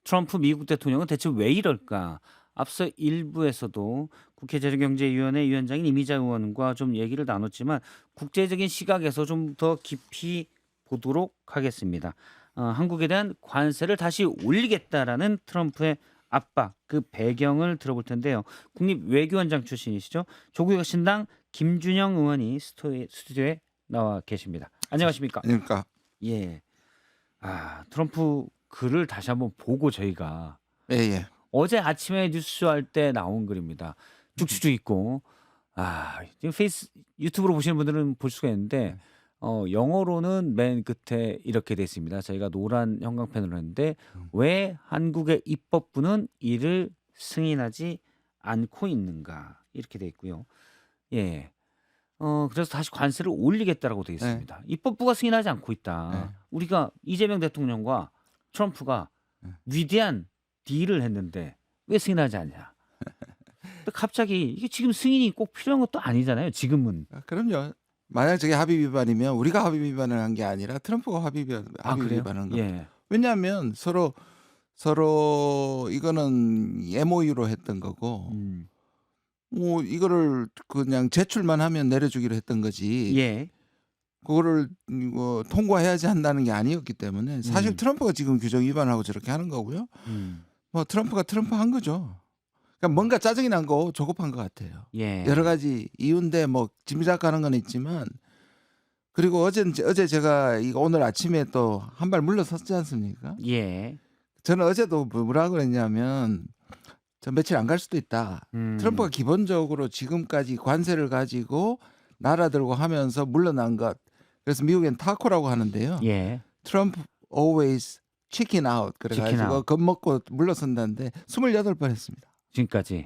트럼프 미국 대통령은 대체 왜 이럴까? 앞서 일부에서도 국회 재정경제위원회 위원장인 이미자 의원과 좀 얘기를 나눴지만 국제적인 시각에서 좀 더 깊이 보도록 하겠습니다. 한국에 대한 관세를 다시 올리겠다라는 트럼프의 압박, 그 배경을 들어볼 텐데요. 국립외교원장 출신이시죠. 조국혁 신당 김준영 의원이 스튜디오에 나와 계십니다. 안녕하십니까? 그러니까 예. 트럼프 글을 다시 한번 보고 저희가 예예. 어제 아침에 뉴스할 때 나온 글입니다. 쭉쭉쭉 있고 지금 유튜브로 보시는 분들은 볼 수가 있는데 영어로는 맨 끝에 이렇게 돼 있습니다. 저희가 노란 형광펜으로 했는데 왜 한국의 입법부는 이를 승인하지 않고 있는가 이렇게 돼 있고요. 예. 그래서 다시 관세를 올리겠다라고 되어 예. 있습니다. 입법부가 승인하지 않고 있다. 예. 우리가 이재명 대통령과 트럼프가 예. 위대한 딜을 했는데 왜 승인하지 않냐? 또 갑자기 이게 지금 승인이 꼭 필요한 것도 아니잖아요. 지금은. 그럼요. 만약 저게 합의 위반이면 우리가 합의 위반을 한 게 아니라 트럼프가 합의 그래요? 위반한 겁니다. 예. 왜냐하면 서로 이거는 MOU로 했던 거고 음. 뭐 이거를 그냥 제출만 하면 내려주기로 했던 거지. 예. 그거를 통과해야지 한다는 게 아니었기 때문에 사실 음. 트럼프가 지금 규정 위반하고 저렇게 하는 거고요. 음. 뭐 트럼프가 트럼프 한 거죠. 그러니까 뭔가 짜증이 난 거 조급한 것 같아요. 예. 여러 가지 이유인데 뭐 짐작가는 건 있지만 그리고 어제 제가 이거 오늘 아침에 또 한 발 물러섰지 않습니까? 예. 저는 어제도 뭐라 그랬냐면 저 며칠 안 갈 수도 있다. 트럼프가 기본적으로 지금까지 관세를 가지고 나라들과 하면서 물러난 것. 그래서 미국엔 타코라고 하는데요. 예. 트럼프 always chicken out 치킨 그래가지고 아웃. 겁먹고 물러선다는데 28번 했습니다.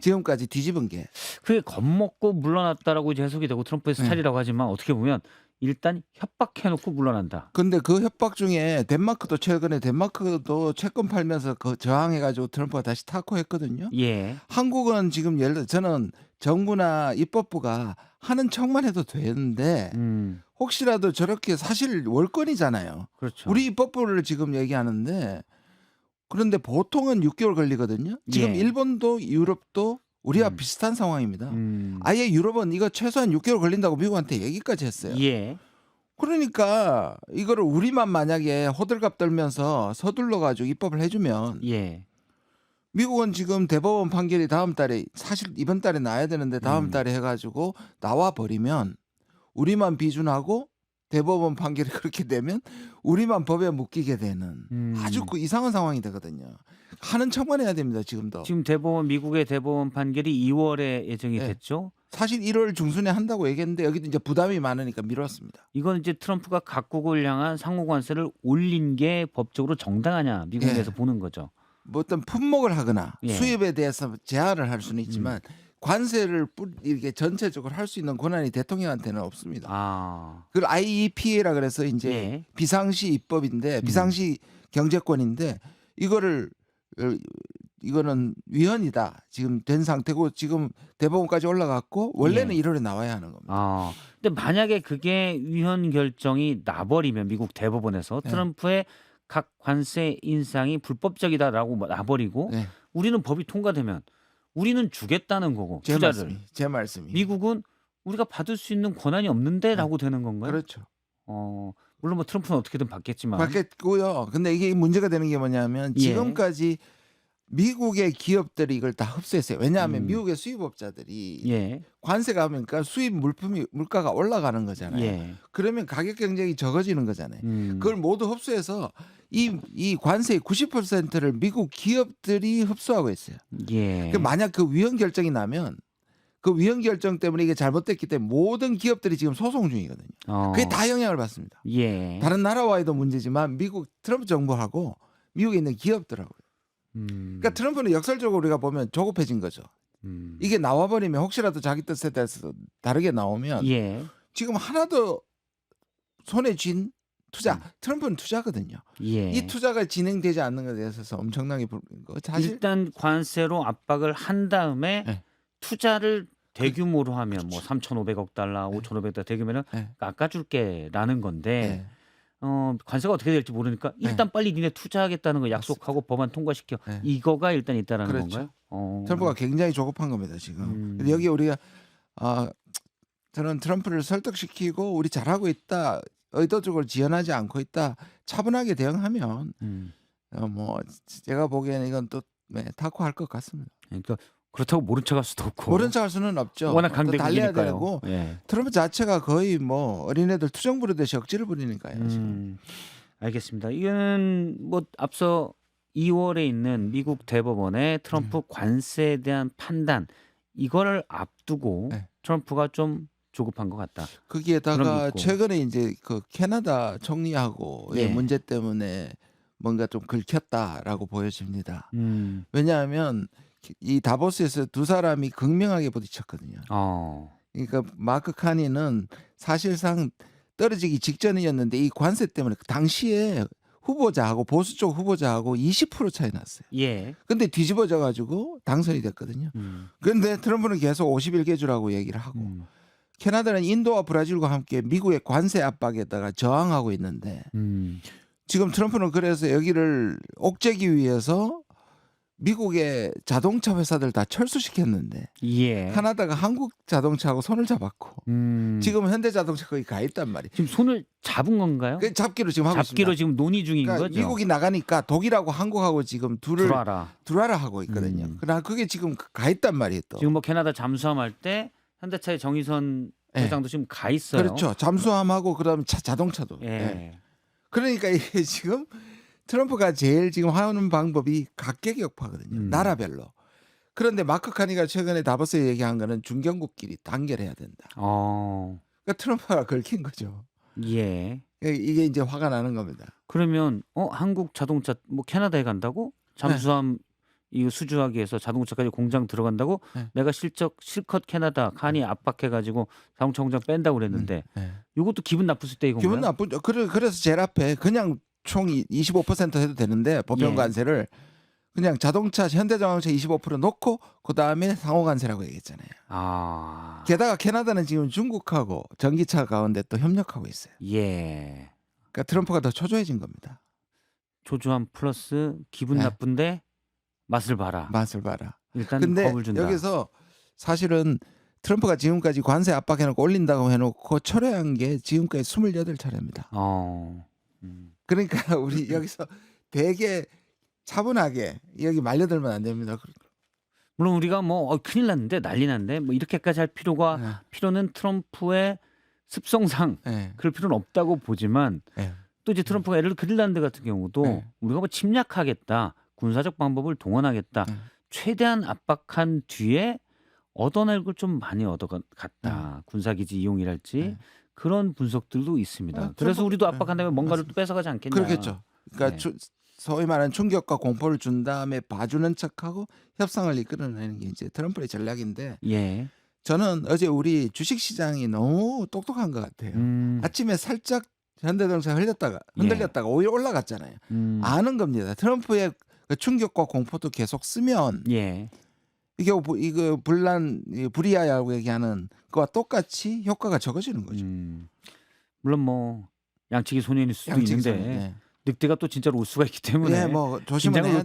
지금까지 뒤집은 게. 그게 겁먹고 물러났다라고 이제 해석이 되고 트럼프의 네. 스타일이라고 하지만 어떻게 보면 일단 협박해놓고 물러난다. 근데 그 협박 중에 덴마크도 최근에 채권 팔면서 저항해가지고 트럼프가 다시 타코했거든요. 예. 한국은 지금 예를 들어 저는 정부나 입법부가 하는 척만 해도 되는데 혹시라도 저렇게 사실 월권이잖아요. 그렇죠. 우리 입법부를 지금 얘기하는데 그런데 보통은 6개월 걸리거든요. 지금 예. 일본도 유럽도 우리와 비슷한 상황입니다. 아예 유럽은 이거 최소한 6개월 걸린다고 미국한테 얘기까지 했어요. 예. 그러니까 이거를 우리만 만약에 호들갑 떨면서 서둘러 가지고 입법을 해주면 예. 미국은 지금 대법원 판결이 다음 달에 사실 이번 달에 나야 되는데 다음 달에 해가지고 나와 버리면 우리만 비준하고 대법원 판결이 그렇게 되면 우리만 법에 묶이게 되는 아주 이상한 상황이 되거든요. 하는 척만 해야 됩니다. 지금도. 지금 미국의 대법원 판결이 2월에 예정이 네. 됐죠. 사실 1월 중순에 한다고 얘기했는데 여기도 이제 부담이 많으니까 미뤘습니다. 이건 이제 트럼프가 각국을 향한 상호 관세를 올린 게 법적으로 정당하냐 미국에서 보는 거죠. 뭐 어떤 품목을 하거나 예. 수입에 대해서 제한을 할 수는 있지만 관세를 이렇게 전체적으로 할 수 있는 권한이 대통령한테는 없습니다. 그걸 IEPA라 그래서 이제 예. 비상시 입법인데 비상시 경제권인데 이거는 위헌이다. 지금 된 상태고 지금 대법원까지 올라갔고 원래는 1월에 나와야 하는 겁니다. 근데 만약에 그게 위헌 결정이 나버리면 미국 대법원에서 네. 트럼프의 각 관세 인상이 불법적이다라고 나버리고 네. 우리는 법이 통과되면 우리는 주겠다는 거고 투자를. 제 말씀이. 미국은 우리가 받을 수 있는 권한이 없는데라고 되는 건가요? 그렇죠. 물론 뭐 트럼프는 어떻게든 받겠지만. 받겠고요. 근데 이게 문제가 되는 게 뭐냐면 예. 지금까지 미국의 기업들이 이걸 다 흡수했어요. 왜냐하면 미국의 수입업자들이 예. 관세가 하니까 수입 물가가 올라가는 거잖아요. 예. 그러면 가격 경쟁이 적어지는 거잖아요. 그걸 모두 흡수해서 이 관세의 90%를 미국 기업들이 흡수하고 있어요. 예. 만약 그 위헌 결정이 나면 그 위헌 결정 때문에 이게 잘못됐기 때문에 모든 기업들이 지금 소송 중이거든요. 그게 다 영향을 받습니다. 예. 다른 나라와도 문제지만 미국 트럼프 정부하고 미국에 있는 기업들하고. 그러니까 트럼프는 역설적으로 우리가 보면 조급해진 거죠. 이게 나와버리면 혹시라도 자기 뜻에 대해서 다르게 나오면 예. 지금 하나도 손에 쥔 투자. 트럼프는 투자거든요. 예. 이 투자가 진행되지 않는 것에 대해서 엄청나게 사실 일단 관세로 압박을 한 다음에 네. 투자를 대규모로 하면 뭐 3,500억 달러, 5,500억 달러 대규모는 네. 깎아줄게라는 건데 관세가 어떻게 될지 모르니까 네. 일단 빨리 니네 투자하겠다는 거 맞습니다. 약속하고 법안 통과시켜. 네. 이거가 일단 있다라는 그렇죠. 건가요? 트럼프가 굉장히 조급한 겁니다 지금. 근데 음. 여기 우리가 저는 트럼프를 설득시키고 우리 잘하고 있다, 의도적으로 지연하지 않고 있다, 차분하게 대응하면 음. 뭐 제가 보기에는 이건 또 타코할 것 같습니다. 그러니까 그렇다고 모른 척할 수도 없고. 모른 척할 수는 없죠. 워낙 또 달려야 강대국이니까요. 되고 예. 트럼프 자체가 거의 뭐 어린애들 투정 부르듯이 억지를 부리니까요. 지금. 알겠습니다. 이거는 뭐 앞서 2월에 있는 미국 대법원의 트럼프 관세에 대한 판단 이거를 앞두고 네. 트럼프가 좀 조급한 것 같다. 그런 게 거기에다가 있고. 최근에 이제 그 캐나다 총리하고의 예. 문제 때문에 뭔가 좀 긁혔다라고 보여집니다. 음. 왜냐하면 이 다보스에서 두 사람이 극명하게 부딪혔거든요. 그러니까 마크 카니는 사실상 떨어지기 직전이었는데 이 관세 때문에 당시에 후보자하고 보수 쪽 후보자하고 20% 차이 났어요. 예. 근데 뒤집어져 가지고 당선이 됐거든요. 그런데 트럼프는 계속 51개 주라고 얘기를 하고 캐나다는 인도와 브라질과 함께 미국의 관세 압박에다가 저항하고 있는데 지금 트럼프는 그래서 여기를 옥죄기 위해서 미국의 자동차 회사들 다 철수시켰는데 예. 캐나다가 한국 자동차하고 손을 잡았고 지금 현대자동차 거기 가 있단 말이에요. 지금 손을 잡은 건가요? 그 잡기로 지금 하고 잡기로 있습니다. 지금 논의 중인 그러니까 거죠. 미국이 나가니까 독일하고 한국하고 지금 들어와라. 들어와라 하고 있거든요. 그러나 그게 지금 가 있단 말이에요. 또. 지금 뭐 캐나다 잠수함 할 때 현대차의 정의선 예. 회장도 지금 가 있어요. 그렇죠. 잠수함하고 그다음에 자동차도. 예. 예. 그러니까 이게 지금 트럼프가 제일 지금 하는 방법이 각계격파거든요. 나라별로. 그런데 마크 카니가 최근에 다보스에 얘기한 거는 중견국끼리 단결해야 된다. 그러니까 트럼프가 긁힌 거죠. 예. 이게 이제 화가 나는 겁니다. 그러면 한국 자동차 뭐 캐나다에 간다고? 잠수함 이거 수주하기 위해서 자동차까지 공장 들어간다고? 네. 내가 실컷 캐나다 칸이 압박해가지고 자동차 공장 뺀다고 그랬는데 이것도 기분 나쁠 수 있다 이건가요? 기분 나쁘죠. 그래서 제일 앞에 그냥 총 25% 해도 되는데 보편 예. 관세를 그냥 자동차 현대자동차 25% 놓고 그 다음에 상호 관세라고 얘기했잖아요. 게다가 캐나다는 지금 중국하고 전기차 가운데 또 협력하고 있어요. 예. 그러니까 트럼프가 더 초조해진 겁니다. 초조함 플러스 기분 네. 나쁜데 맛을 봐라. 맛을 봐라. 일단 근데 겁을 준다. 여기서 사실은 트럼프가 지금까지 관세 압박해놓고 올린다고 해놓고 철회한 게 지금까지 28차례입니다. 그러니까 우리 여기서 되게 차분하게 여기 말려들면 안 됩니다. 물론 우리가 뭐 큰일 났는데 난리 났는데 뭐 이렇게까지 할 필요는 트럼프의 습성상 네. 그럴 필요는 없다고 보지만 네. 또 이제 트럼프가 예를 들어 그린란드 같은 경우도 네. 우리가 뭐 침략하겠다, 군사적 방법을 동원하겠다, 최대한 압박한 뒤에 얻어낼 걸 좀 많이 얻어갔다. 군사기지 이용이랄지 그런 분석들도 있습니다. 그래서 우리도 압박한다면 뭔가를 또 뺏어가지 않겠냐. 그렇겠죠. 그러니까 소위 말하는 충격과 공포를 준 다음에 봐주는 척하고 협상을 이끌어내는 게 이제 트럼프의 전략인데 예. 저는 어제 우리 주식시장이 너무 똑똑한 것 같아요. 아침에 살짝 현대자동차 흔들렸다가 오히려 올라갔잖아요. 아는 겁니다. 트럼프의 그 충격과 공포도 계속 쓰면 예. 이거 불이야라고 얘기하는 거와 똑같이 효과가 적어지는 거죠. 물론 뭐 양치기 소년일 수도 있는데 네. 늑대가 또 진짜로 올 수가 있기 때문에 예, 뭐 조심을 해야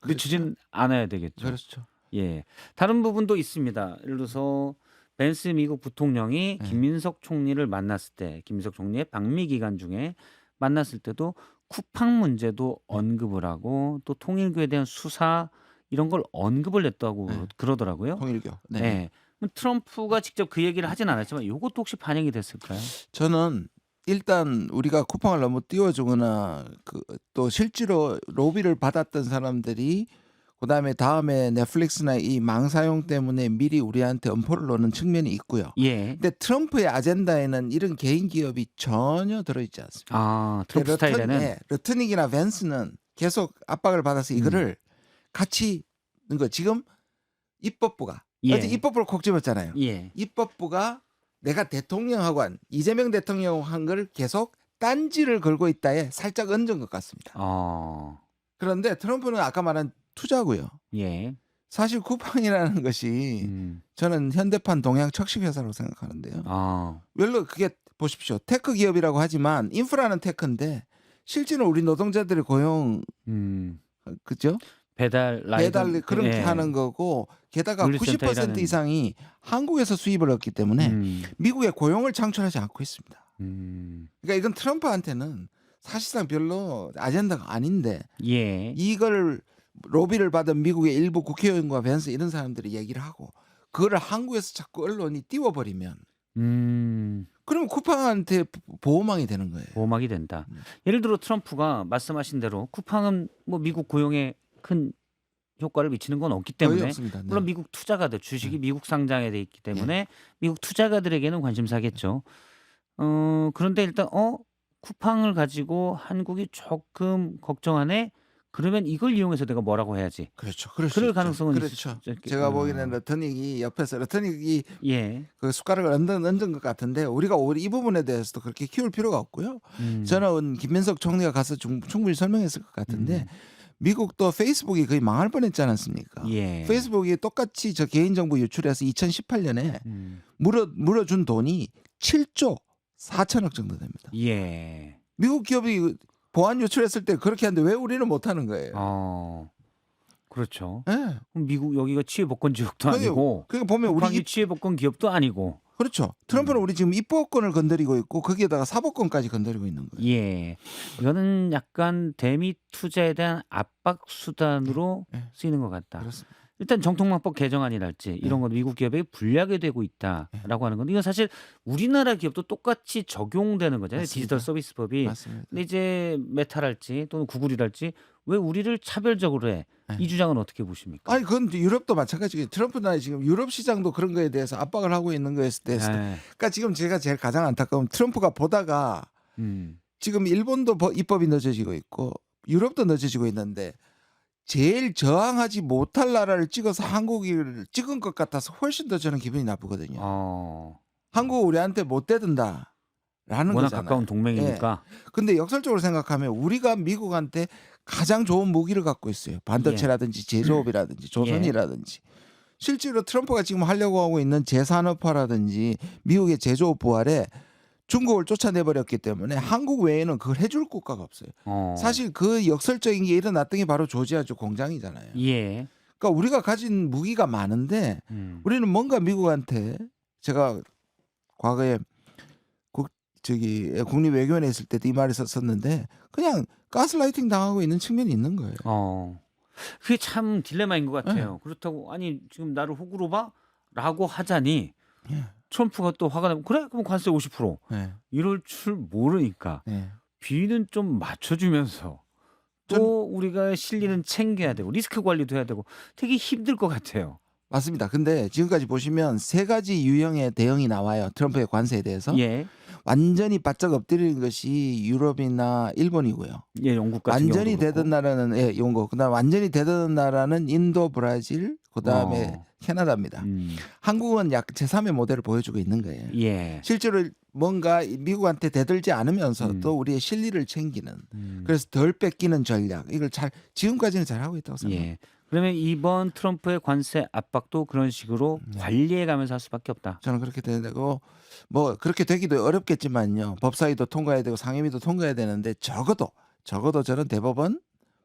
늦추진 않아야 되겠죠. 그렇죠. 예. 다른 부분도 있습니다. 예를 들어서 벤스 미국 부통령이 김민석 총리를 만났을 때, 김민석 총리의 방미 기간 중에 만났을 때도 쿠팡 문제도 언급을 하고 또 통일교에 대한 수사 이런 걸 언급을 했다고 그러더라고요. 통일교. 네. 네. 트럼프가 직접 그 얘기를 하진 않았지만 이것도 혹시 반영이 됐을까요? 저는 일단 우리가 쿠팡을 너무 띄워주거나 또 실제로 로비를 받았던 사람들이 그다음에 다음에 넷플릭스나 이 망 사용 때문에 미리 우리한테 엄포를 놓는 측면이 있고요. 예. 근데 트럼프의 아젠다에는 이런 개인 기업이 전혀 들어있지 않습니다. 트럼프 스타일에는 러트닉이나 벤스는 계속 압박을 받아서 이거를 같이 지금 입법부가 어제 입법부를 콕 집었잖아요. 예. 입법부가 내가 대통령하고 이재명 대통령 한 걸 계속 딴지를 걸고 있다에 살짝 얹은 것 같습니다. 그런데 트럼프는 아까 말한 투자고요. 예. 사실 쿠팡이라는 것이 저는 현대판 동양 척식 회사라고 생각하는데요. 별로 그게 보십시오. 테크 기업이라고 하지만 인프라는 테크인데 실제는 우리 노동자들의 고용 음. 그죠? 배달 라이더 매달 그렇게 예. 하는 거고 게다가 물류센터 90% 일하는 이상이 한국에서 수입을 얻기 때문에 음. 미국에 고용을 창출하지 않고 있습니다. 음. 그러니까 이건 트럼프한테는 사실상 별로 아젠다가 아닌데 예. 이걸 로비를 받은 미국의 일부 국회의원과 벤스 이런 사람들이 얘기를 하고 그거를 한국에서 자꾸 언론이 띄워버리면 그러면 쿠팡한테 보호망이 되는 거예요. 보호막이 된다. 예를 들어 트럼프가 말씀하신 대로 쿠팡은 뭐 미국 고용에 큰 효과를 미치는 건 없기 거의 때문에 없습니다. 네. 물론 미국 투자가들 주식이 네. 미국 상장에 돼 있기 때문에 미국 투자가들에게는 관심사겠죠. 그런데 일단 쿠팡을 가지고 한국이 조금 걱정하네. 그러면 이걸 이용해서 내가 뭐라고 해야지. 그렇죠. 그럴 수 그럴 있죠. 가능성은 있을 그렇죠. 수 있겠- 제가 어. 보기에는 러터닉이 옆에서 러터닉이 예. 그 숟가락을 얹은 것 같은데 우리가 이 부분에 대해서도 그렇게 키울 필요가 없고요. 음. 저는 김민석 총리가 가서 충분히 설명했을 것 같은데 음. 미국도 페이스북이 거의 망할 뻔했지 않았습니까? 예. 페이스북이 똑같이 저 개인정보 유출해서 2018년에 물어준 돈이 7조 4천억 정도 됩니다. 예. 미국 기업이 보안 유출했을 때 그렇게 하는데 왜 우리는 못하는 거예요? 그렇죠. 예. 그럼 미국 여기가 치외복권 지역도 그게- 아니고 그러니까 보면 우리 쿠팡이 치외복권 기업도 아니고. 그렇죠. 트럼프는 우리 지금 입법권을 건드리고 있고 거기에다가 사법권까지 건드리고 있는 거예요. 예. 이거는 약간 대미 투자에 대한 압박 수단으로 예. 쓰이는 것 같다. 그렇습니다. 일단 정통망법 개정안이랄지 이런 건 미국 기업에 불리하게 되고 있다라고 하는 건데 이건 사실 우리나라 기업도 똑같이 적용되는 거잖아요. 맞습니다. 디지털 서비스법이. 맞습니다. 근데 이제 메타랄지 또는 구글이랄지 왜 우리를 차별적으로 해? 네. 이 주장은 어떻게 보십니까? 아니 그건 유럽도 마찬가지예요. 트럼프나 지금 유럽 시장도 그런 거에 대해서 압박을 하고 있는 거에 대해서. 예. 그러니까 지금 제가 제일 가장 안타까운 트럼프가 보다가 지금 일본도 입법이 늦어지고 있고 유럽도 늦어지고 있는데 제일 저항하지 못할 나라를 찍어서 한국을 찍은 것 같아서 훨씬 더 저는 기분이 나쁘거든요. 한국 우리한테 못 대든다라는 워낙 거잖아요. 가까운 동맹이니까. 근데 역설적으로 생각하면 우리가 미국한테 가장 좋은 무기를 갖고 있어요. 반도체라든지 제조업이라든지 조선이라든지. 실제로 트럼프가 지금 하려고 하고 있는 재산업화라든지 미국의 제조업 부활에 중국을 쫓아내버렸기 때문에 한국 외에는 그걸 해줄 국가가 없어요. 사실 그 역설적인 게 일어났던 게 바로 조지아주 공장이잖아요. 예. 그러니까 우리가 가진 무기가 많은데 우리는 뭔가 미국한테 제가 과거에 국립외교원에 있을 때도 이 말을 썼었는데 그냥 가스라이팅 당하고 있는 측면이 있는 거예요. 그게 참 딜레마인 것 같아요. 그렇다고 아니 지금 나를 호구로 봐라고 하자니 예. 트럼프가 또 화가 나면 그래 그럼 관세 50% 네. 이럴 줄 모르니까 네. 비는 좀 맞춰주면서 또 우리가 실리는 챙겨야 되고 리스크 관리도 해야 되고 되게 힘들 것 같아요. 맞습니다. 근데 지금까지 보시면 세 가지 유형의 대응이 나와요. 트럼프의 관세에 대해서. 예, 완전히 바짝 엎드리는 것이 유럽이나 일본이고요. 예, 영국 같은 완전히 경우도 그렇고. 되던 나라는 영국, 그다음 완전히 되던 나라는 인도, 브라질, 그다음에 캐나다입니다. 한국은 약 제3의 모델을 보여주고 있는 거예요. 예, 실제로 뭔가 미국한테 대들지 않으면서도 우리의 실리를 챙기는 그래서 덜 뺏기는 전략 이걸 지금까지는 잘 하고 있다고 생각합니다. 예. 그러면 이번 트럼프의 관세 압박도 그런 식으로 관리해가면서 할 수밖에 없다. 저는 그렇게 되고 뭐 그렇게 되기도 어렵겠지만요. 법사위도 통과해야 되고 상임위도 통과해야 되는데 적어도 저는 대법원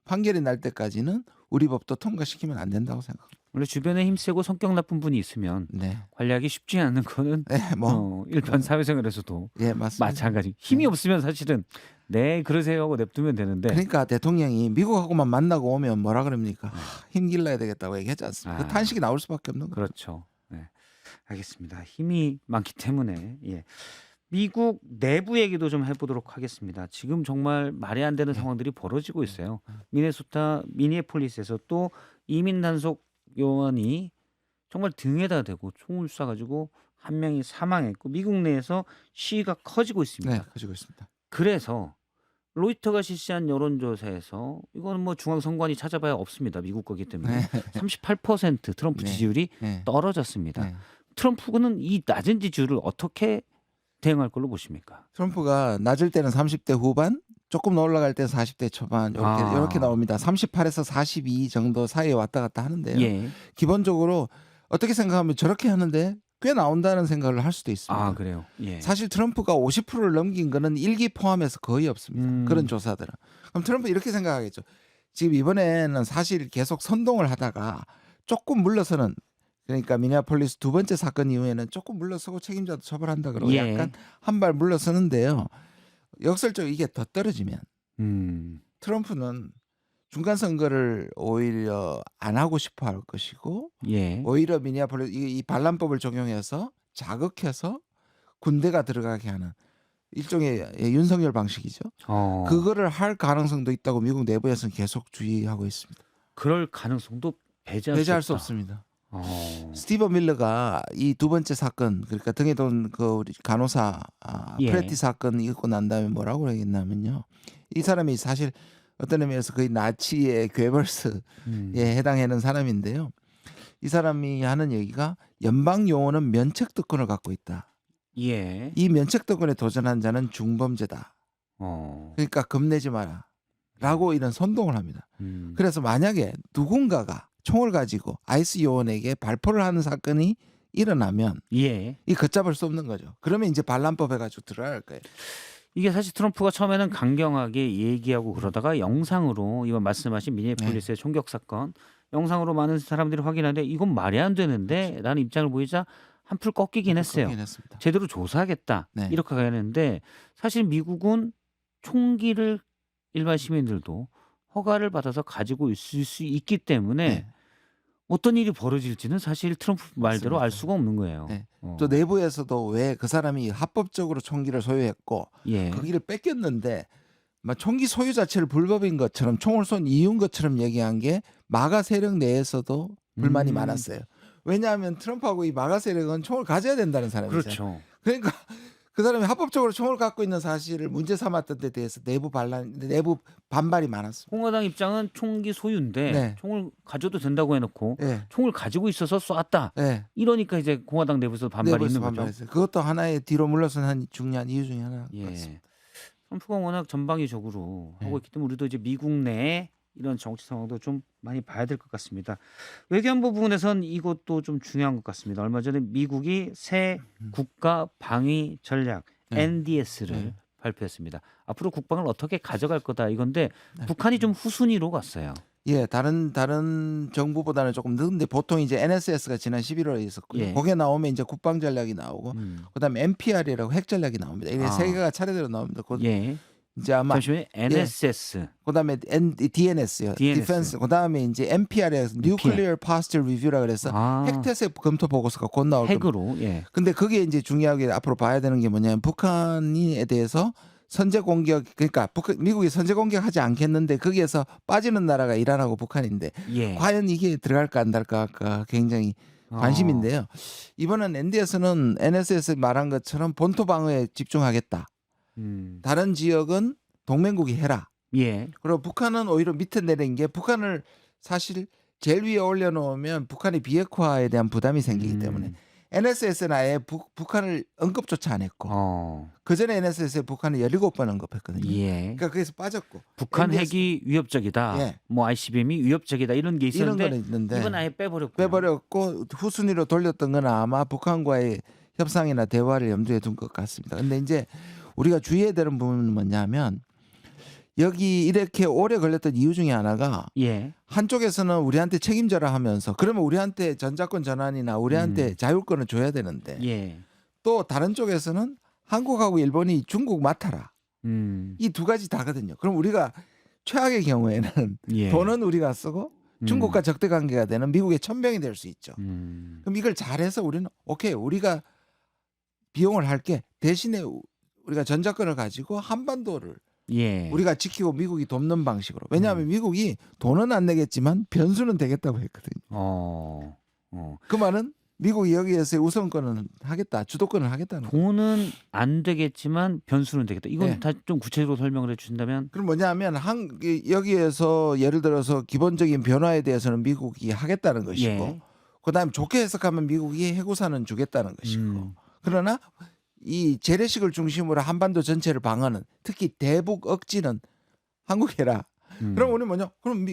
판결이 날 때까지는 우리 법도 통과시키면 안 된다고 생각합니다. 원래 주변에 힘세고 성격 나쁜 분이 있으면 네. 관리하기 쉽지 않은 거는 네, 뭐 일반 사회생활에서도 예, 맞습니다. 마찬가지. 힘이 없으면 사실은 네 그러세요 하고 냅두면 되는데. 그러니까 대통령이 미국하고만 만나고 오면 뭐라 그럽니까? 힘 길러야 되겠다고 얘기하지 않습니까? 그 탄식이 나올 수밖에 없는 거예요. 그렇죠. 네. 알겠습니다. 힘이 많기 때문에 예. 미국 내부 얘기도 좀 해보도록 하겠습니다. 지금 정말 말이 안 되는 상황들이 벌어지고 있어요. 미네소타 미니애폴리스에서 또 이민 단속 요원이 정말 등에다 대고 총을 쏴가지고 한 명이 사망했고 미국 내에서 시위가 커지고 있습니다. 네, 가지고 있습니다. 그래서 로이터가 실시한 여론조사에서 이거는 뭐 중앙선관위 찾아봐야 없습니다. 미국 거기 때문에 38% 트럼프 네. 지지율이 네. 떨어졌습니다. 네. 트럼프는 이 낮은 지지율을 어떻게 대응할 걸로 보십니까? 트럼프가 낮을 때는 30대 후반, 조금 올라갈 때 40대 초반 이렇게 나옵니다. 38에서 42 정도 사이에 왔다 갔다 하는데요. 예. 기본적으로 어떻게 생각하면 저렇게 하는데 꽤 나온다는 생각을 할 수도 아, 있습니다. 그래요. 예. 사실 트럼프가 50%를 넘긴 거는 1기 포함해서 거의 없습니다. 그런 음. 조사들은. 그럼 트럼프 이렇게 생각하겠죠. 지금 이번에는 사실 계속 선동을 하다가 조금 물러서는, 그러니까 미네아폴리스 두 번째 사건 이후에는 조금 물러서고 책임자도 처벌한다 그러고 예. 약간 한 발 물러서는데요. 역설적으로 이게 더 떨어지면 음. 트럼프는 중간 선거를 오히려 안 하고 싶어 할 것이고, 예. 오히려 미네아폴리스 이 반란법을 적용해서 자극해서 군대가 들어가게 하는 일종의 윤석열 방식이죠. 그거를 할 가능성도 있다고 미국 내부에서는 계속 주의하고 있습니다. 그럴 가능성도 배제할 수 없다. 없습니다. 어. 스티븐 밀러가 이 두 번째 사건, 그러니까 등에 돈 그 우리 간호사 예. 프레티 사건 있고 난 다음에 뭐라고 그러겠냐면요. 이 사람이 사실 어떤 의미에서 거의 나치의 괴벌스에 해당하는 사람인데요. 이 사람이 하는 얘기가 연방 요원은 면책 특권을 갖고 있다. 예. 이 면책 특권에 도전한 자는 중범죄다. 어. 그러니까 겁내지 마라. 라고 이런 선동을 합니다. 음. 그래서 만약에 누군가가 총을 가지고 아이스 요원에게 발포를 하는 사건이 일어나면 예. 이 걷잡을 수 없는 거죠. 그러면 이제 반란법 해가지고 들어갈 거예요. 이게 사실 트럼프가 처음에는 강경하게 얘기하고 그러다가 영상으로 이번 말씀하신 미네폴리스의 총격 사건 영상으로 많은 사람들이 확인하는데 이건 말이 안 되는데 라는 입장을 보이자 한풀 꺾이긴 했어요. 그렇긴 했습니다. 제대로 조사하겠다. 네. 이렇게 가는데 사실 미국은 총기를 일반 시민들도 허가를 받아서 가지고 있을 수 있기 때문에 네. 어떤 일이 벌어질지는 사실 트럼프 말대로 맞습니다. 알 수가 없는 거예요. 네. 어. 또 내부에서도 왜 그 사람이 합법적으로 총기를 소유했고 예. 거기를 뺏겼는데 막 총기 소유 자체를 불법인 것처럼 총을 쏜 이유인 것처럼 얘기한 게 마가 세력 내에서도 불만이 많았어요. 왜냐하면 트럼프하고 이 마가 세력은 총을 가져야 된다는 사람이죠. 그렇죠. 그러니까 그 사람이 합법적으로 총을 갖고 있는 사실을 문제 삼았던 데 대해서 내부 반발이 많았습니다. 공화당 입장은 총기 소유인데 네. 총을 가져도 된다고 해놓고 예. 총을 가지고 있어서 쐈다. 예. 이러니까 이제 공화당 내부에서 반발이 내부에서 있는 거죠. 반발했어요. 그것도 하나의 뒤로 물러선 한 중요한 이유 중에 하나 예. 같습니다. 트럼프가 워낙 전방위적으로 하고 있기 때문에 우리도 이제 미국 내에 이런 정치 상황도 좀 많이 봐야 될 것 같습니다. 외교안보 부분에선 이것도 좀 중요한 것 같습니다. 얼마 전에 미국이 새 국가 방위 전략 네. NDS를 네. 발표했습니다. 앞으로 국방을 어떻게 가져갈 거다 이건데 북한이 좀 후순위로 갔어요. 예, 다른 정부보다는 조금 늦는데 보통 이제 NSS가 지난 11월에 있었고요. 예. 거기에 나오면 이제 국방 전략이 나오고 그다음에 NPR이라고 핵 전략이 나옵니다. 이게 아. 세 개가 차례대로 나옵니다. 예. 이제 아마 잠시만요. NSS. 그다음에 DNS요. DNS. 디펜스. 그다음에 이제 NPR에서 Nuclear Posture Review라 그래서 아. 핵태세 검토 보고서가 곧 나올 겁니다. 핵으로. 예. 근데 그게 이제 중요하게 앞으로 봐야 되는 게 뭐냐면 북한에 대해서 선제 공격, 그러니까 미국이 선제 공격하지 않겠는데 거기에서 빠지는 나라가 이란하고 북한인데 예. 과연 이게 들어갈까 안 들어갈까 굉장히 관심인데요. 이번엔 NDS는 NSS 말한 것처럼 본토 방어에 집중하겠다. 다른 지역은 동맹국이 해라. 예. 그리고 북한은 오히려 밑에 내린 게 북한을 사실 제일 위에 올려놓으면 북한의 비핵화에 대한 부담이 생기기 때문에 NSS는 아예 북한을 언급조차 안 했고 그 전에 NSS에 북한을 17번 언급했거든요. 예. 그러니까 거기서 빠졌고 북한 NDS 핵이 위협적이다. 예. 뭐 ICBM이 위협적이다. 이런 게 이런 있었는데 거는 있는데 이번 아예 빼버렸고. 빼버렸고 후순위로 돌렸던 건 아마 북한과의 협상이나 대화를 염두에 둔 것 같습니다. 근데 이제 우리가 주의해야 되는 부분은 뭐냐면 여기 이렇게 오래 걸렸던 이유 중에 하나가 예. 한쪽에서는 우리한테 책임져라 하면서 그러면 우리한테 전자권 전환이나 우리한테 자율권을 줘야 되는데 예. 또 다른 쪽에서는 한국하고 일본이 중국 맡아라. 이 두 가지 다거든요. 그럼 우리가 최악의 경우에는 예. 돈은 우리가 쓰고 중국과 적대 관계가 되는 미국의 천병이 될 수 있죠. 그럼 이걸 잘해서 우리는 오케이 우리가 비용을 할게 대신에 우리가 전자권을 가지고 한반도를 예. 우리가 지키고 미국이 돕는 방식으로. 왜냐하면 미국이 돈은 안 내겠지만 변수는 되겠다고 했거든요. 그 말은 미국이 여기에서 우선권은 하겠다, 주도권을 하겠다는 거예요. 돈은 안 되겠지만 변수는 되겠다. 이건 네. 다 좀 구체적으로 설명을 해주신다면. 그럼 뭐냐면 여기에서 예를 들어서 기본적인 변화에 대해서는 미국이 하겠다는 것이고, 예. 그다음에 좋게 해석하면 미국이 해구사는 주겠다는 것이고, 그러나 이 재래식을 중심으로 한반도 전체를 방어는 특히 대북 억지는 한국 해라. 그럼 우리 뭐냐? 그럼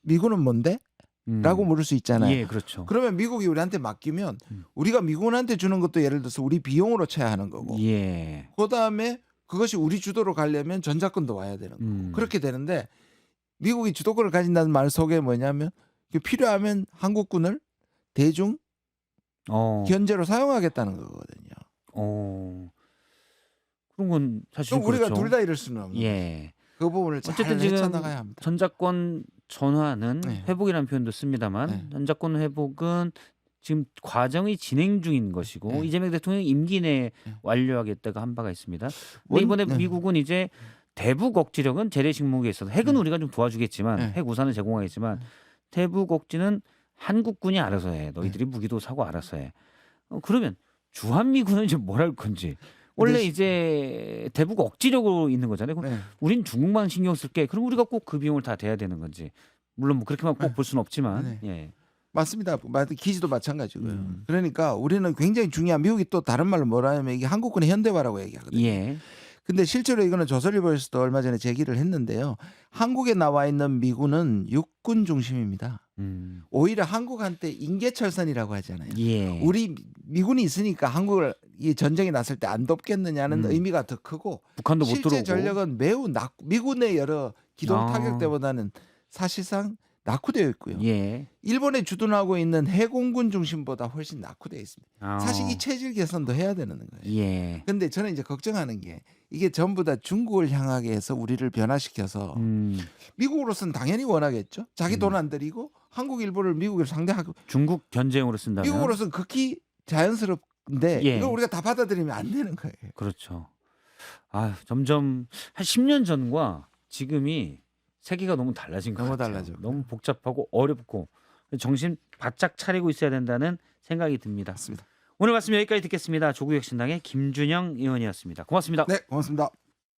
미군은 뭔데? 물을 수 있잖아요. 예, 그렇죠. 그러면 미국이 우리한테 맡기면 음. 우리가 미국한테 주는 것도 예를 들어서 우리 비용으로 쳐야 하는 거고 예. 그다음에 그것이 우리 주도로 가려면 전자권도 와야 되는 거고 그렇게 되는데 미국이 주도권을 가진다는 말 속에 뭐냐면 필요하면 한국군을 대중 어. 견제로 사용하겠다는 거거든요. 그런 건 사실 그럼 우리가 그렇죠. 둘 다 이럴 수는 없는 거예요. 예. 그 부분을 잘 어쨌든 지금 헤쳐나가야 합니다. 전자권 전환은 네. 회복이라는 표현도 씁니다만 네. 전자권 회복은 지금 과정이 진행 중인 것이고 네. 이재명 대통령이 임기 내에 네. 완료하겠다고 한 바가 있습니다. 근데 이번에 네. 미국은 이제 대북 억지력은 재래식 무기에 있어서 핵은 네. 우리가 좀 도와주겠지만 네. 핵 우산을 제공하겠지만 대북 억지는 한국군이 알아서 해. 너희들이 무기도 사고 알아서 해. 그러면 주한미군은 이제 뭘 할 건지. 원래 근데 이제 대북 억지력으로 있는 거잖아요. 그럼 네. 우린 중국만 신경 쓸게. 그럼 우리가 꼭 그 비용을 다 대야 되는 건지. 물론 뭐 그렇게만 꼭 볼 수는 없지만. 네. 예. 맞습니다. 기지도 마찬가지고요. 그러니까 우리는 굉장히 중요한 미국이 또 다른 말로 뭐라 하면 이게 한국군의 현대화라고 얘기하거든요. 예. 근데 실제로 이거는 조선일보에서도 얼마 전에 제기를 했는데요. 한국에 나와 있는 미군은 육군 중심입니다. 오히려 한국한테 인계철선이라고 하잖아요. 예. 우리 미군이 있으니까 한국을 이 전쟁이 났을 때 안 돕겠느냐는 의미가 더 크고 북한도 못 실제 들어오고. 전력은 매우 미군의 여러 기동 아. 타격 때보다는 사실상 낙후되어 있고요. 예. 일본에 주둔하고 있는 해공군 중심보다 훨씬 낙후되어 있습니다. 아. 사실 이 체질 개선도 해야 되는 거예요. 예. 근데 저는 이제 걱정하는 게 이게 전부 다 중국을 향하게 해서 우리를 변화시켜서 미국으로서는 당연히 원하겠죠. 자기 돈 안 들이고 한국 일본을 미국을 상대하고 중국 견제용으로 쓴다면 미국으로서는 극히 자연스럽는데 예. 이걸 우리가 다 받아들이면 안 되는 거예요. 그렇죠. 아, 점점 한 10년 전과 지금이 세계가 너무 달라진 것 너무 같아요. 달라졌고요. 너무 복잡하고 어렵고 정신 바짝 차리고 있어야 된다는 생각이 듭니다. 맞습니다. 오늘 말씀 여기까지 듣겠습니다. 조국혁신당의 김준영 의원이었습니다. 고맙습니다. 네, 고맙습니다.